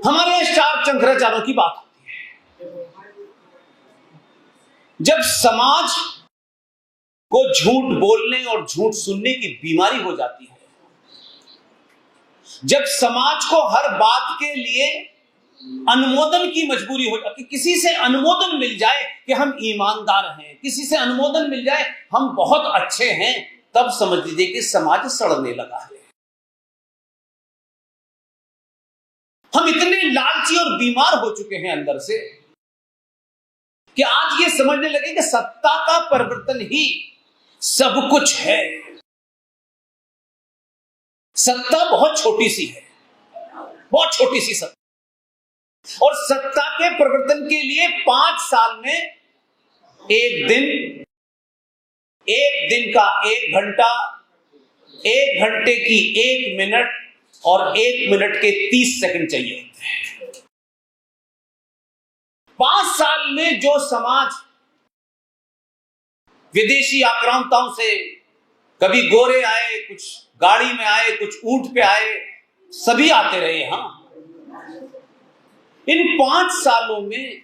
हमारे यहाँ चार शंकराचार्यों की बात होती है। जब समाज को झूठ बोलने और झूठ सुनने की बीमारी हो जाती है, जब समाज को हर बात के लिए अनुमोदन की मजबूरी हो जाती, किसी से अनुमोदन मिल जाए कि हम ईमानदार हैं, किसी से अनुमोदन मिल जाए हम बहुत अच्छे हैं, तब समझ लीजिए कि समाज सड़ने लगा है। हम इतने लालची और बीमार हो चुके हैं अंदर से कि आज ये समझने लगे कि सत्ता का परिवर्तन ही सब कुछ है। सत्ता बहुत छोटी सी है, बहुत छोटी सी सत्ता, और सत्ता के परिवर्तन के लिए 5 साल में एक दिन का 1 घंटा, 1 घंटे की 1 मिनट और 1 मिनट के 30 सेकंड चाहिए होते हैं। 5 साल में जो समाज विदेशी आक्रांताओं से, कभी गोरे आए, कुछ गाड़ी में आए, कुछ ऊंट पे आए, सभी आते रहे। हाँ, इन 5 सालों में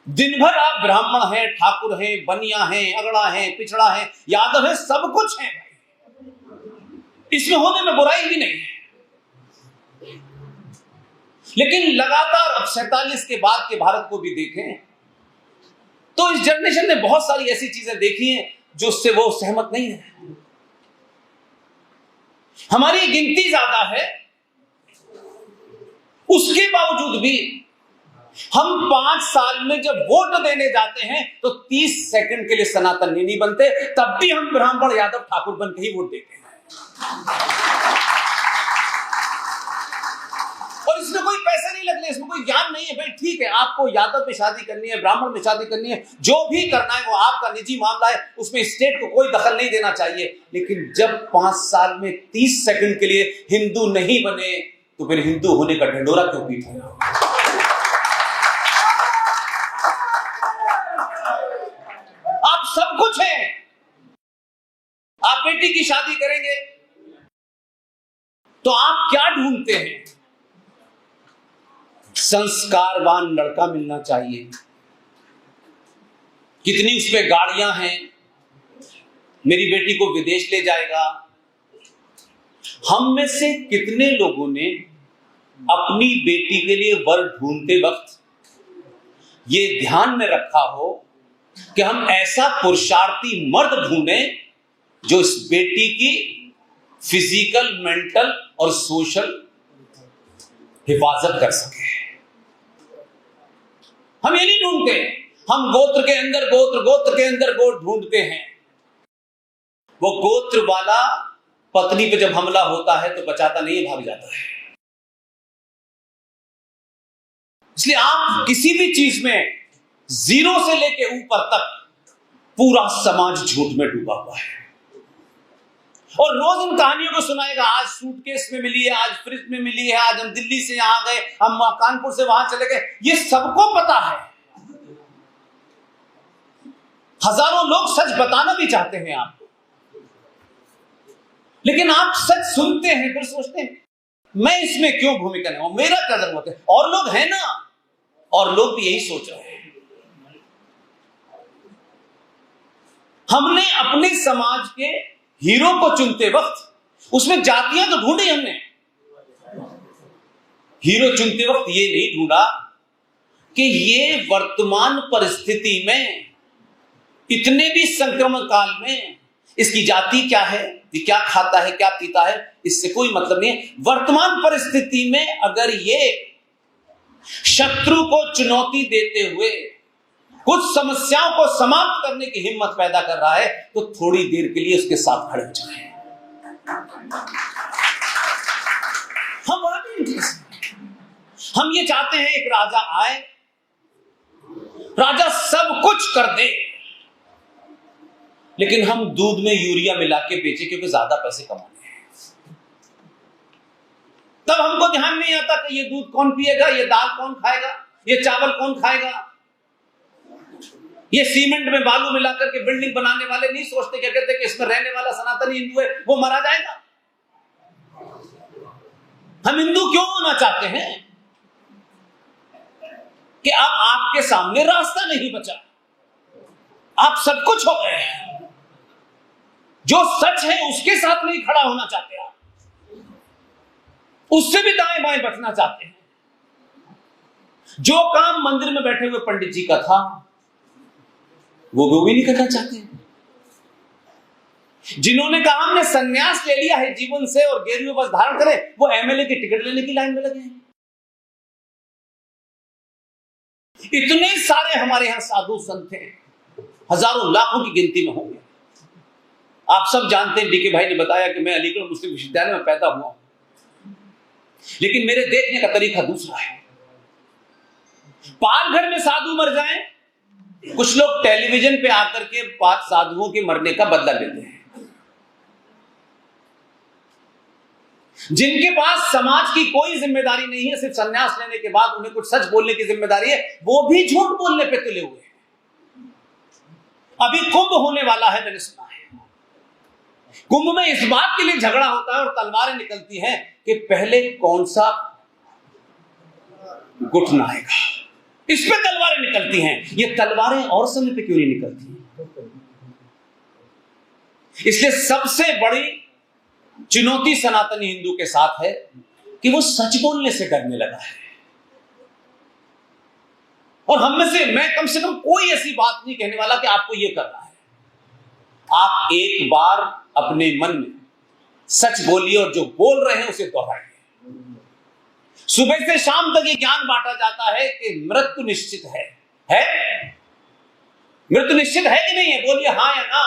दिन भर आप ब्राह्मण हैं, ठाकुर हैं, बनिया हैं, अगड़ा हैं, पिछड़ा हैं, यादव हैं, सब कुछ है, इसमें होने में बुराई भी नहीं है। लेकिन लगातार अब 47 के बाद के भारत को भी देखें तो इस जनरेशन ने बहुत सारी ऐसी चीजें देखी हैं जो उससे वो सहमत नहीं है। हमारी गिनती ज्यादा है, उसके बावजूद भी हम 5 साल में जब वोट देने जाते हैं तो 30 सेकंड के लिए सनातनी नहीं बनते, तब भी हम ब्राह्मण, यादव, ठाकुर बन के ही वोट देते हैं। और इसमें कोई पैसे नहीं लगने, इसमें कोई ज्ञान नहीं है। भाई ठीक है, आपको यादव में शादी करनी है, ब्राह्मण में शादी करनी है, जो भी करना है वो आपका निजी मामला है, उसमें स्टेट को कोई दखल नहीं देना चाहिए। लेकिन जब 5 साल में 30 सेकंड के लिए हिंदू नहीं बने तो फिर हिंदू होने का ढिंडोरा क्यों पीटे? आप सब कुछ हैं, आप बेटी की शादी करेंगे तो आप क्या ढूंढते हैं? संस्कारवान लड़का मिलना चाहिए। कितनी उसमें गाड़ियां हैं, मेरी बेटी को विदेश ले जाएगा। हम में से कितने लोगों ने अपनी बेटी के लिए वर ढूंढते वक्त ये ध्यान में रखा हो कि हम ऐसा पुरुषार्थी मर्द ढूंढें जो इस बेटी की फिजिकल, मेंटल और सोशल हिफाजत कर सके। हम ये नहीं ढूंढते, हम गोत्र के अंदर गोत्र के अंदर गोत्र ढूंढते हैं। वो गोत्र वाला पत्नी पे जब हमला होता है तो बचाता नहीं है, भाग जाता है। इसलिए आप किसी भी चीज में 0 से लेके ऊपर तक पूरा समाज झूठ में डूबा हुआ है। और रोज इन कहानियों को सुनाएगा, आज सूटकेस में मिली है, आज फ्रिज में मिली है, आज हम दिल्ली से यहां गए, हम कानपुर से वहां चले गए। ये सबको पता है। हजारों लोग सच बताना भी चाहते हैं आपको, लेकिन आप सच सुनते हैं फिर सोचते हैं मैं इसमें क्यों भूमिका निभाऊं, मेरा क्या जरूरत है? और लोग हैं ना, और लोग भी यही सोच रहे हैं। हमने अपने समाज के हीरो को चुनते वक्त उसमें जातियां तो ढूंढी हमने। हीरो चुनते वक्त ये नहीं ढूंढा कि ये वर्तमान परिस्थिति में, इतने भी संक्रमण काल में इसकी जाति क्या है, ये क्या खाता है, क्या पीता है, इससे कोई मतलब नहीं है। वर्तमान परिस्थिति में अगर ये शत्रु को चुनौती देते हुए कुछ समस्याओं को समाप्त करने की हिम्मत पैदा कर रहा है तो थोड़ी देर के लिए उसके साथ खड़े हो जाएं। हम ये चाहते हैं एक राजा आए, राजा सब कुछ कर दे, लेकिन हम दूध में यूरिया मिला के बेचे क्योंकि ज्यादा पैसे कमाने हैं। तब हमको ध्यान नहीं आता कि ये दूध कौन पिएगा, ये दाल कौन खाएगा, ये चावल कौन खाएगा। ये सीमेंट में बालू मिलाकर के बिल्डिंग बनाने वाले नहीं सोचते, क्या कहते कि इसमें रहने वाला सनातनी हिंदू है वो मारा जाएगा। हम हिंदू क्यों होना चाहते हैं? कि अब आपके सामने रास्ता नहीं बचा, आप सब कुछ हो गए हैं। जो सच है उसके साथ नहीं खड़ा होना चाहते आप, उससे भी दाएं बाएं बचना चाहते हैं। जो काम मंदिर में बैठे हुए पंडित जी का था वो भी नहीं करना चाहते हैं। जिन्होंने कहा हमने संन्यास ले लिया है जीवन से और गेरुए वस्त्र धारण करें, वो एमएलए की टिकट लेने की लाइन में लगे हैं। इतने सारे हमारे यहां साधु संत हैं, हजारों लाखों की गिनती में होंगे। आप सब जानते हैं, डीके भाई ने बताया कि मैं अलीगढ़ मुस्लिम विश्वविद्यालय में पैदा हुआ, लेकिन मेरे देखने का तरीका दूसरा है। पालघर में साधु मर जाएं, कुछ लोग टेलीविजन पे आकर के साधुओं के मरने का बदला लेते हैं। जिनके पास समाज की कोई जिम्मेदारी नहीं है, सिर्फ संन्यास लेने के बाद उन्हें कुछ सच बोलने की जिम्मेदारी है, वो भी झूठ बोलने पे तुले हुए हैं। अभी कुंभ होने वाला है, मैंने सुना है। कुंभ में इस बात के लिए झगड़ा होता है और तलवारें निकलती हैं कि पहले कौन सा गुट आएगा, इस पे तलवारें निकलती हैं। ये तलवारें और समय पे क्यों नहीं निकलती? इसलिए सबसे बड़ी चुनौती सनातनी हिंदू के साथ है कि वो सच बोलने से डरने लगा है। और हम में से मैं कम से कम कोई ऐसी बात नहीं कहने वाला कि आपको ये करना है। आप एक बार अपने मन में सच बोलिए और जो बोल रहे हैं उसे दोहराइए। सुबह से शाम तक ये ज्ञान बांटा जाता है कि मृत्यु निश्चित है? मृत्यु निश्चित है कि नहीं है? बोलिए हाँ या ना।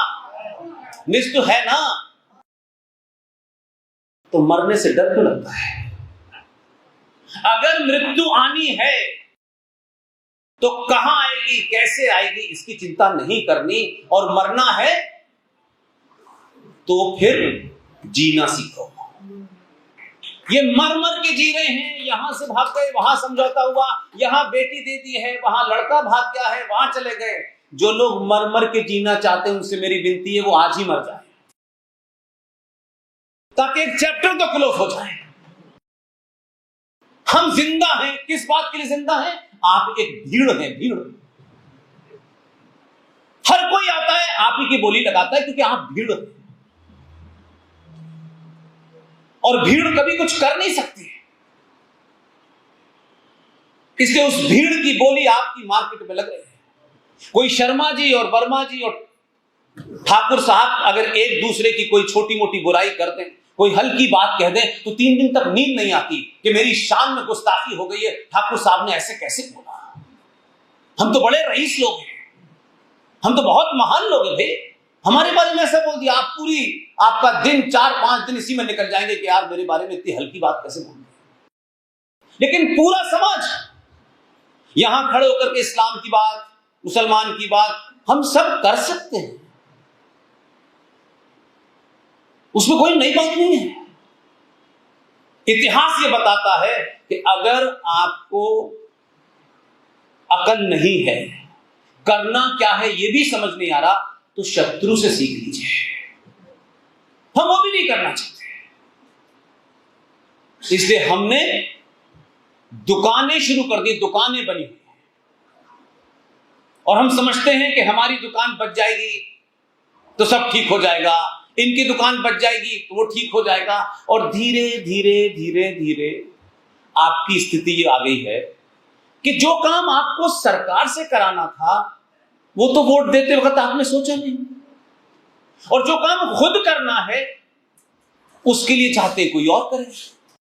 निश्चित है ना, तो मरने से डर क्यों लगता है? अगर मृत्यु आनी है तो कहां आएगी, कैसे आएगी, इसकी चिंता नहीं करनी, और मरना है तो फिर जीना सीखो। ये मर मर के जी रहे हैं, यहां से भाग गए, वहां समझौता हुआ, यहां बेटी दे दी है, वहां लड़का भाग गया है, वहां चले गए। जो लोग मर मर के जीना चाहते हैं उनसे मेरी विनती है वो आज ही मर जाए, ताकि एक चैप्टर तो क्लोज हो जाए। हम जिंदा हैं, किस बात के लिए जिंदा हैं? आप एक भीड़ हैं, भीड़। हर कोई आता है, आप ही की बोली लगाता है, क्योंकि आप भीड़ हैं। और भीड़ कभी कुछ कर नहीं सकती, इसलिए उस भीड़ की बोली आपकी मार्केट में लग रही है। कोई शर्मा जी और वर्मा जी और ठाकुर साहब अगर एक दूसरे की कोई छोटी मोटी बुराई कर दें, कोई हल्की बात कह दें, तो 3 दिन तक नींद नहीं आती कि मेरी शान में गुस्ताखी हो गई है, ठाकुर साहब ने ऐसे कैसे बोला। हम तो बड़े रईस लोग हैं, हम तो बहुत महान लोग हैं भाई, हमारे बारे में ऐसा बोल दिया। आपका दिन 4-5 दिन इसी में निकल जाएंगे कि यार मेरे बारे में इतनी हल्की बात कैसे बोल दी। लेकिन पूरा समाज यहां खड़े होकर के इस्लाम की बात, मुसलमान की बात हम सब कर सकते हैं, उसमें कोई नई बात नहीं है। इतिहास ये बताता है कि अगर आपको अकल नहीं है, करना क्या है ये भी समझ नहीं आ रहा, तो शत्रु से सीख लीजिए। हम वो भी नहीं करना चाहते, इसलिए हमने दुकानें शुरू कर दी, दुकानें बनी हुई हैं, और हम समझते हैं कि हमारी दुकान बच जाएगी तो सब ठीक हो जाएगा, इनकी दुकान बच जाएगी तो वो ठीक हो जाएगा। और धीरे धीरे धीरे धीरे आपकी स्थिति ये आ गई है कि जो काम आपको सरकार से कराना था वो तो वोट देते वक्त आपने सोचा नहीं, और जो काम खुद करना है उसके लिए चाहते कोई और करे।